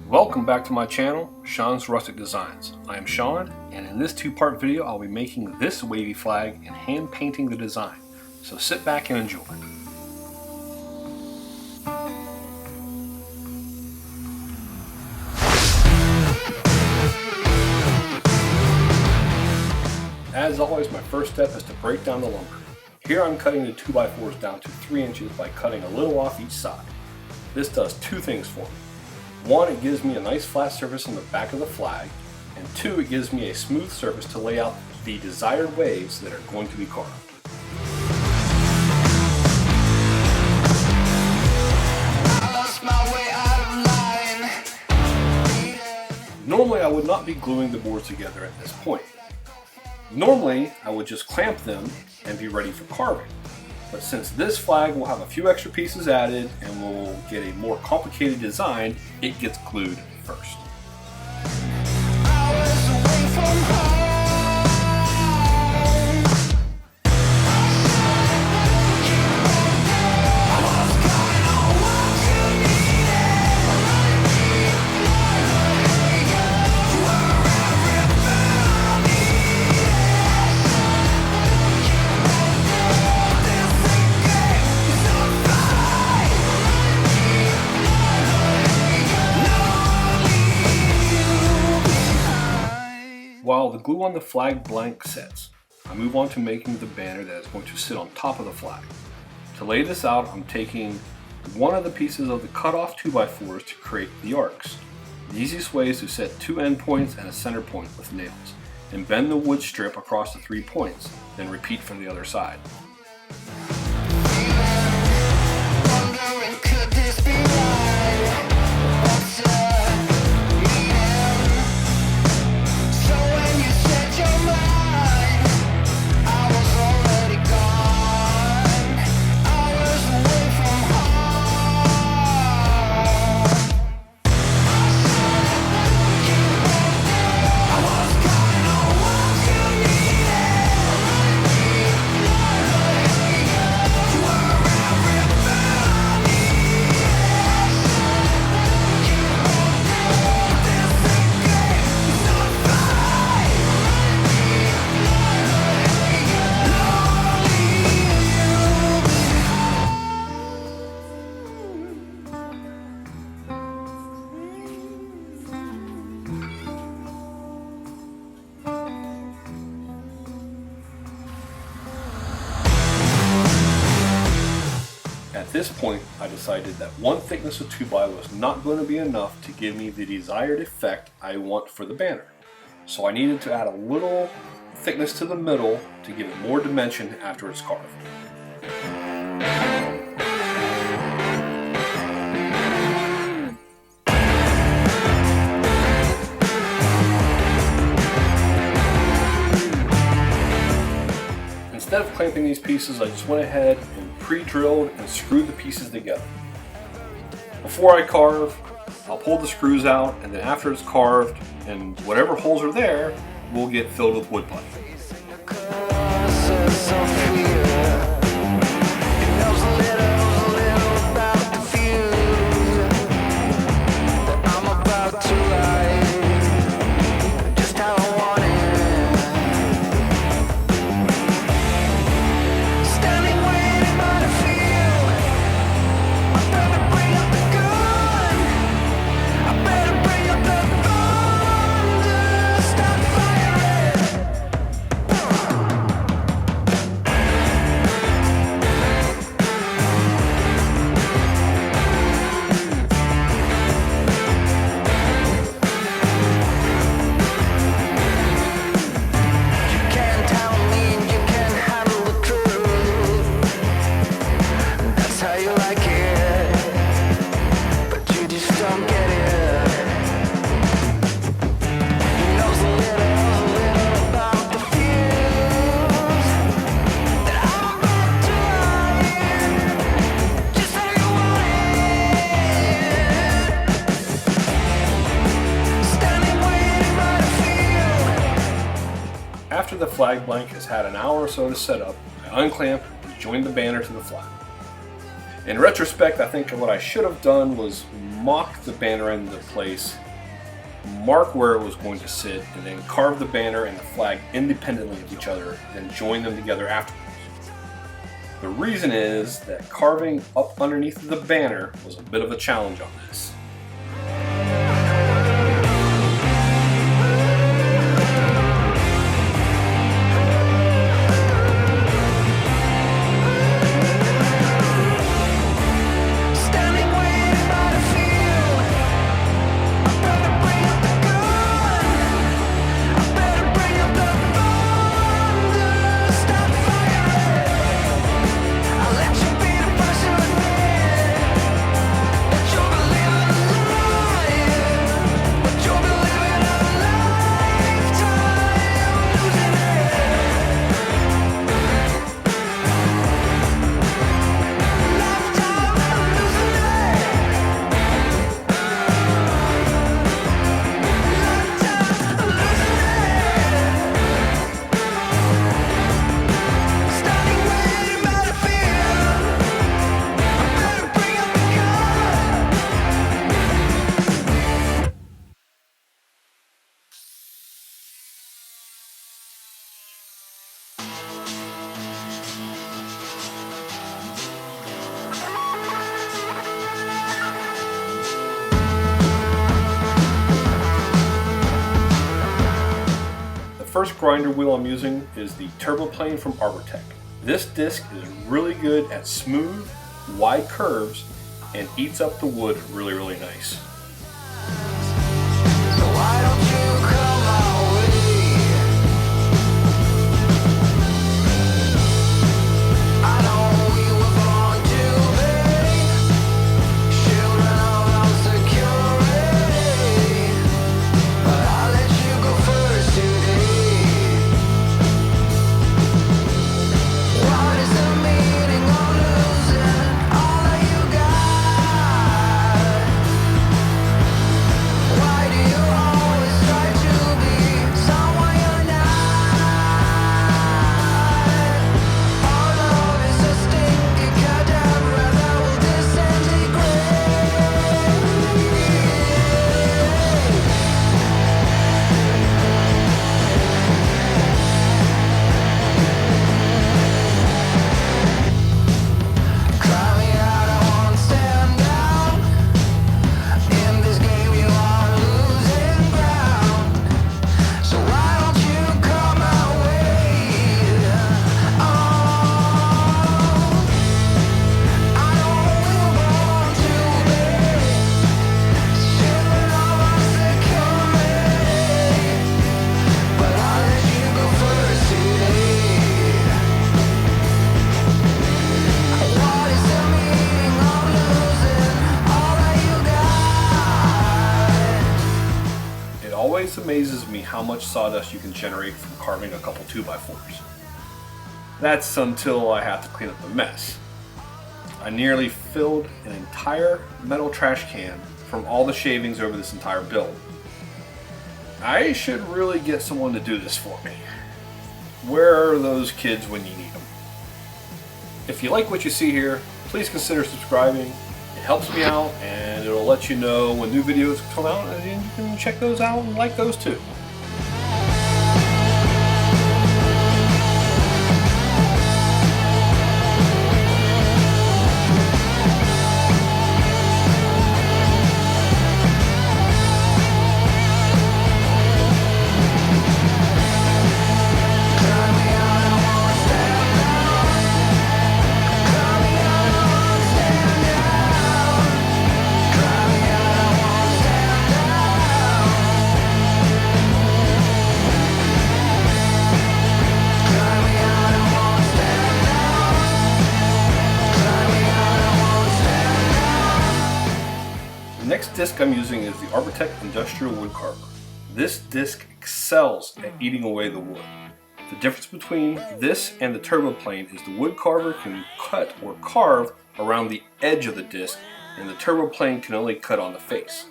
Welcome back to my channel, Sean's Rustic Designs. I am Sean, and in this two-part video I'll be making this wavy flag and hand painting the design. So sit back and enjoy. As always, my first step is to break down the lumber. Here I'm cutting the 2x4s down to 3 inches by cutting a little off each side. This does two things for me. One, it gives me a nice flat surface on the back of the flag, and two, it gives me a smooth surface to lay out the desired waves that are going to be carved. Normally I would not be gluing the boards together at this point. Normally I would just clamp them and be ready for carving. But since this flag will have a few extra pieces added and will get a more complicated design, it gets glued first. While the glue on the flag blank sets, I move on to making the banner that is going to sit on top of the flag. To lay this out, I'm taking one of the pieces of the cut off 2x4s to create the arcs. The easiest way is to set two end points and a center point with nails, and bend the wood strip across the 3 points, then repeat from the other side. At this point, I decided that one thickness of 2x was not going to be enough to give me the desired effect I want for the banner. So I needed to add a little thickness to the middle to give it more dimension after it's carved. Instead of clamping these pieces, I just went ahead and pre-drilled and screwed the pieces together. Before I carve, I'll pull the screws out, and then after it's carved, and whatever holes are there will get filled with wood putty. After the flag blank has had an hour or so to set up, I unclamp and join the banner to the flag. In retrospect, I think what I should have done was mock the banner into place, mark where it was going to sit, and then carve the banner and the flag independently of each other, then join them together afterwards. The reason is that carving up underneath the banner was a bit of a challenge on this. The first grinder wheel I'm using is the Turbo Plane from Arbortech. This disc is really good at smooth, wide curves and eats up the wood really nice. It always amazes me how much sawdust you can generate from carving a couple 2x4s. That's until I have to clean up the mess. I nearly filled an entire metal trash can from all the shavings over this entire build. I should really get someone to do this for me. Where are those kids when you need them? If you like what you see here, please consider subscribing. It helps me out and it'll let you know when new videos come out, and you can check those out and like those too. The next disc I'm using is the Arbortech Industrial Wood Carver. This disc excels at eating away the wood. The difference between this and the Turbo Plane is the wood carver can cut or carve around the edge of the disc, and the Turbo Plane can only cut on the face.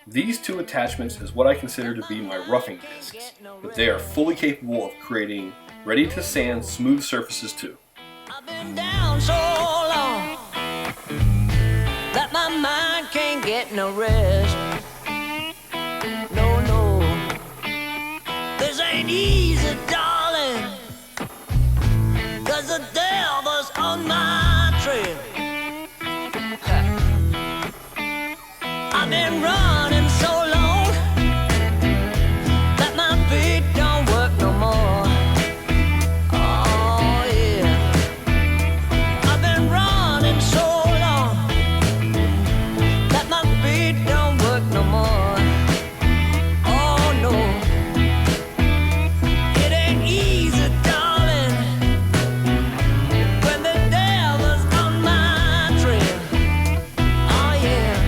These two attachments is what I consider to be my roughing discs, but they are fully capable of creating ready to sand smooth surfaces too. I've been down so long. get no rest. No, no, this ain't easy, darling, 'cause the devil's on my trail. I've been running so long that my feet don't work no more. Oh yeah, I've been running so long that my feet don't work no more. Oh no, it ain't easy, darling, when the devil's on my trail. Oh yeah.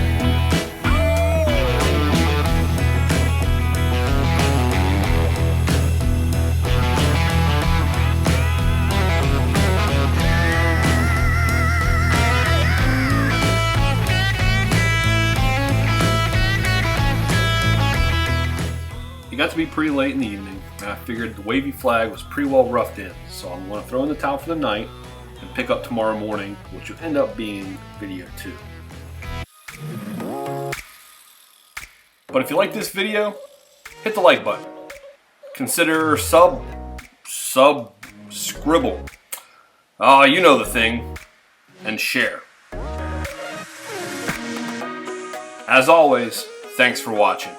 It got to be pretty late in the evening, and I figured the wavy flag was pretty well roughed in, so I'm going to throw in the towel for the night and pick up tomorrow morning, which will end up being video 2. But if you like this video, hit the like button. Consider scribble. You know the thing. And share. As always, thanks for watching.